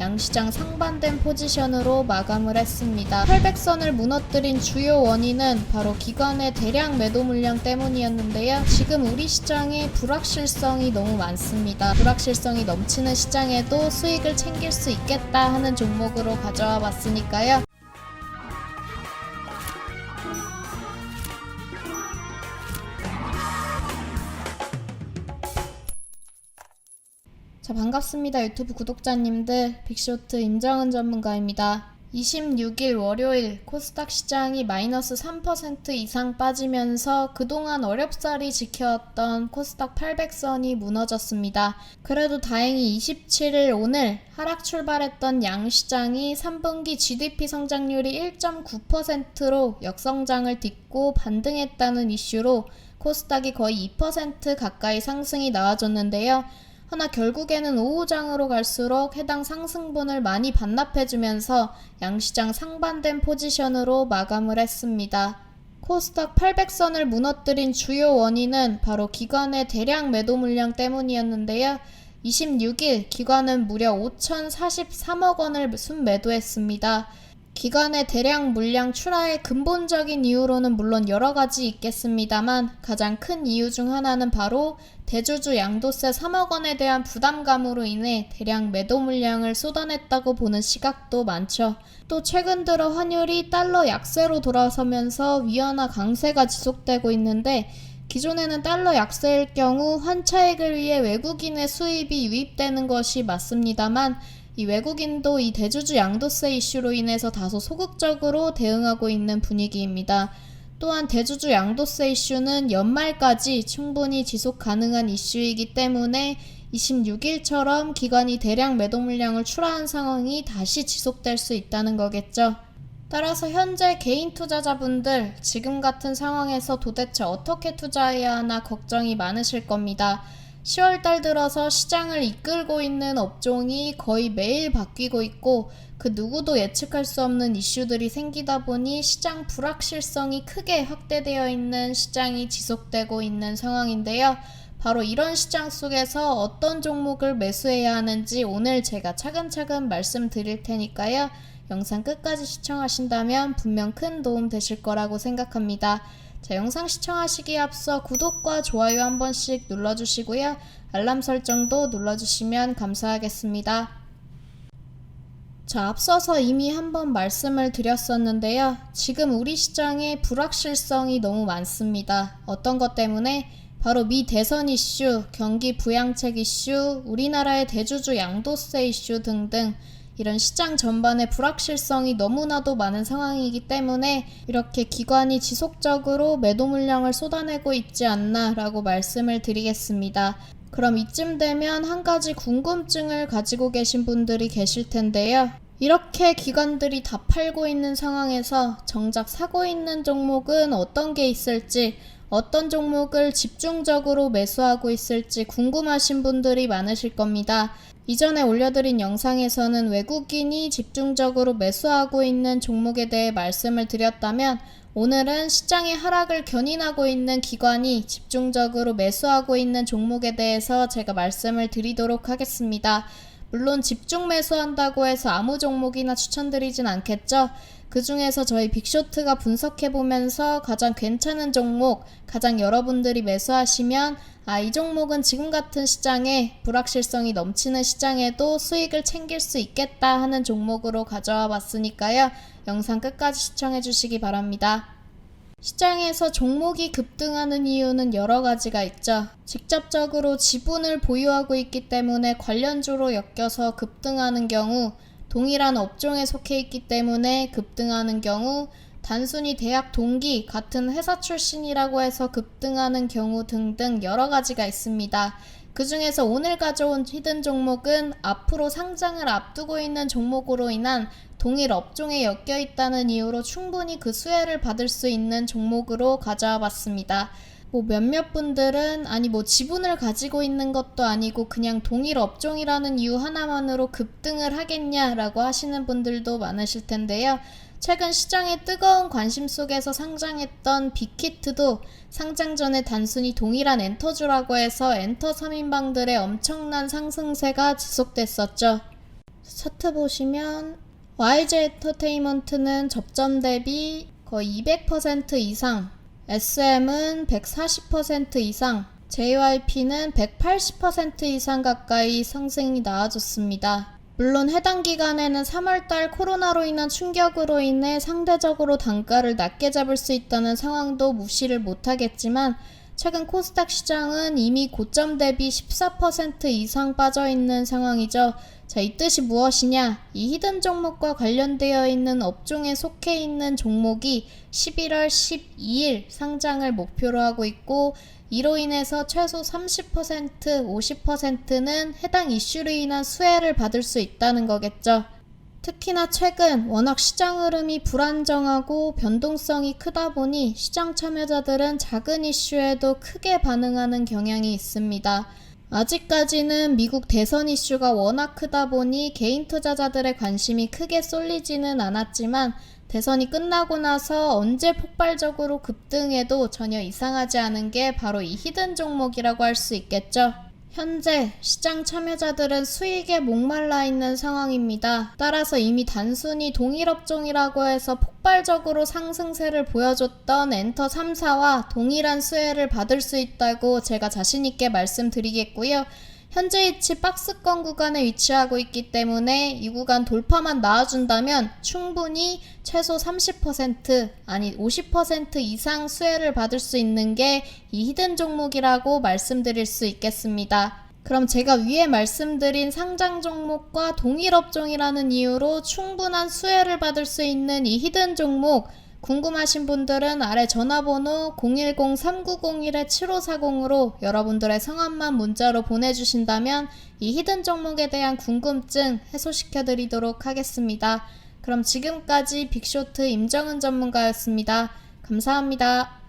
양시장 상반된 포지션으로 마감을 했습니다. 800선을 무너뜨린 주요 원인은 바로 기관의 대량 매도 물량 때문이었는데요. 지금 우리 시장에 불확실성이 너무 많습니다. 불확실성이 넘치는 시장에도 수익을 챙길 수 있겠다 하는 종목으로 가져와 봤으니까요. 자, 반갑습니다. 유튜브 구독자님들. 빅쇼트 임정은 전문가입니다. 26일 월요일 코스닥 시장이 마이너스 3% 이상 빠지면서 그동안 어렵사리 지켜왔던 코스닥 800선이 무너졌습니다. 그래도 다행히 27일 오늘 하락 출발했던 양시장이 3분기 GDP 성장률이 1.9%로 역성장을 딛고 반등했다는 이슈로 코스닥이 거의 2% 가까이 상승이 나와줬는데요. 허나 결국에는 오후장으로 갈수록 해당 상승분을 많이 반납해주면서 양시장 상반된 포지션으로 마감을 했습니다. 코스닥 800선을 무너뜨린 주요 원인은 바로 기관의 대량 매도 물량 때문이었는데요. 26일 기관은 무려 5,043억 원을 순매도했습니다. 기관의 대량 물량 출하의 근본적인 이유로는 물론 여러 가지 있겠습니다만 가장 큰 이유 중 하나는 바로 대주주 양도세 3억 원에 대한 부담감으로 인해 대량 매도 물량을 쏟아냈다고 보는 시각도 많죠. 또 최근 들어 환율이 달러 약세로 돌아서면서 위안화 강세가 지속되고 있는데 기존에는 달러 약세일 경우 환차익을 위해 외국인의 수입이 유입되는 것이 맞습니다만 이 외국인도 이 대주주 양도세 이슈로 인해서 다소 소극적으로 대응하고 있는 분위기입니다. 또한 대주주 양도세 이슈는 연말까지 충분히 지속 가능한 이슈이기 때문에 26일처럼 기관이 대량 매도 물량을 출하한 상황이 다시 지속될 수 있다는 거겠죠. 따라서 현재 개인 투자자분들 지금 같은 상황에서 도대체 어떻게 투자해야 하나 걱정이 많으실 겁니다. 10월달 들어서 시장을 이끌고 있는 업종이 거의 매일 바뀌고 있고 그 누구도 예측할 수 없는 이슈들이 생기다 보니 시장 불확실성이 크게 확대되어 있는 시장이 지속되고 있는 상황인데요. 바로 이런 시장 속에서 어떤 종목을 매수해야 하는지 오늘 제가 차근차근 말씀드릴 테니까요. 영상 끝까지 시청하신다면 분명 큰 도움 되실 거라고 생각합니다. 자, 영상 시청하시기에 앞서 구독과 좋아요 한 번씩 눌러주시고요. 알람 설정도 눌러주시면 감사하겠습니다. 자, 앞서서 이미 한번 말씀을 드렸었는데요. 지금 우리 시장에 불확실성이 너무 많습니다. 어떤 것 때문에? 바로 미 대선 이슈, 경기 부양책 이슈, 우리나라의 대주주 양도세 이슈 등등 이런 시장 전반의 불확실성이 너무나도 많은 상황이기 때문에 이렇게 기관이 지속적으로 매도 물량을 쏟아내고 있지 않나 라고 말씀을 드리겠습니다. 그럼 이쯤 되면 한 가지 궁금증을 가지고 계신 분들이 계실 텐데요. 이렇게 기관들이 다 팔고 있는 상황에서 정작 사고 있는 종목은 어떤 게 있을지, 어떤 종목을 집중적으로 매수하고 있을지 궁금하신 분들이 많으실 겁니다. 이전에 올려드린 영상에서는 외국인이 집중적으로 매수하고 있는 종목에 대해 말씀을 드렸다면 오늘은 시장의 하락을 견인하고 있는 기관이 집중적으로 매수하고 있는 종목에 대해서 제가 말씀을 드리도록 하겠습니다. 물론 집중 매수한다고 해서 아무 종목이나 추천드리진 않겠죠. 그 중에서 저희 빅쇼트가 분석해보면서 가장 괜찮은 종목, 가장 여러분들이 매수하시면 이 종목은 지금 같은 시장에 불확실성이 넘치는 시장에도 수익을 챙길 수 있겠다 하는 종목으로 가져와 봤으니까요. 영상 끝까지 시청해 주시기 바랍니다. 시장에서 종목이 급등하는 이유는 여러 가지가 있죠. 직접적으로 지분을 보유하고 있기 때문에 관련주로 엮여서 급등하는 경우, 동일한 업종에 속해 있기 때문에 급등하는 경우, 단순히 대학 동기, 같은 회사 출신이라고 해서 급등하는 경우 등등 여러 가지가 있습니다. 그 중에서 오늘 가져온 히든 종목은 앞으로 상장을 앞두고 있는 종목으로 인한 동일 업종에 엮여 있다는 이유로 충분히 그 수혜를 받을 수 있는 종목으로 가져와 봤습니다. 몇몇 분들은 지분을 가지고 있는 것도 아니고 그냥 동일 업종이라는 이유 하나만으로 급등을 하겠냐라고 하시는 분들도 많으실 텐데요. 최근 시장의 뜨거운 관심 속에서 상장했던 빅히트도 상장 전에 단순히 동일한 엔터주라고 해서 엔터 3인방들의 엄청난 상승세가 지속됐었죠. 차트 보시면 YG 엔터테인먼트는 접점 대비 거의 200% 이상, SM은 140% 이상, JYP는 180% 이상 가까이 상승이 나와줬습니다. 물론 해당 기간에는 3월달 코로나로 인한 충격으로 인해 상대적으로 단가를 낮게 잡을 수 있다는 상황도 무시를 못하겠지만 최근 코스닥 시장은 이미 고점 대비 14% 이상 빠져있는 상황이죠. 자, 이 뜻이 무엇이냐? 이 히든 종목과 관련되어 있는 업종에 속해 있는 종목이 11월 12일 상장을 목표로 하고 있고 이로 인해서 최소 30%, 50%는 해당 이슈로 인한 수혜를 받을 수 있다는 거겠죠. 특히나 최근 워낙 시장 흐름이 불안정하고 변동성이 크다 보니 시장 참여자들은 작은 이슈에도 크게 반응하는 경향이 있습니다. 아직까지는 미국 대선 이슈가 워낙 크다 보니 개인 투자자들의 관심이 크게 쏠리지는 않았지만 대선이 끝나고 나서 언제 폭발적으로 급등해도 전혀 이상하지 않은 게 바로 이 히든 종목이라고 할 수 있겠죠. 현재 시장 참여자들은 수익에 목말라 있는 상황입니다. 따라서 이미 단순히 동일 업종이라고 해서 폭발적으로 상승세를 보여줬던 엔터 3사와 동일한 수혜를 받을 수 있다고 제가 자신있게 말씀드리겠고요. 현재 위치 박스권 구간에 위치하고 있기 때문에 이 구간 돌파만 나와준다면 충분히 최소 30% 아니 50% 이상 수혜를 받을 수 있는 게 이 히든 종목이라고 말씀드릴 수 있겠습니다. 그럼 제가 위에 말씀드린 상장 종목과 동일 업종이라는 이유로 충분한 수혜를 받을 수 있는 이 히든 종목 궁금하신 분들은 아래 전화번호 010-3901-7540으로 여러분들의 성함만 문자로 보내주신다면 이 히든 종목에 대한 궁금증 해소시켜 드리도록 하겠습니다. 그럼 지금까지 빅쇼트 임정은 전문가였습니다. 감사합니다.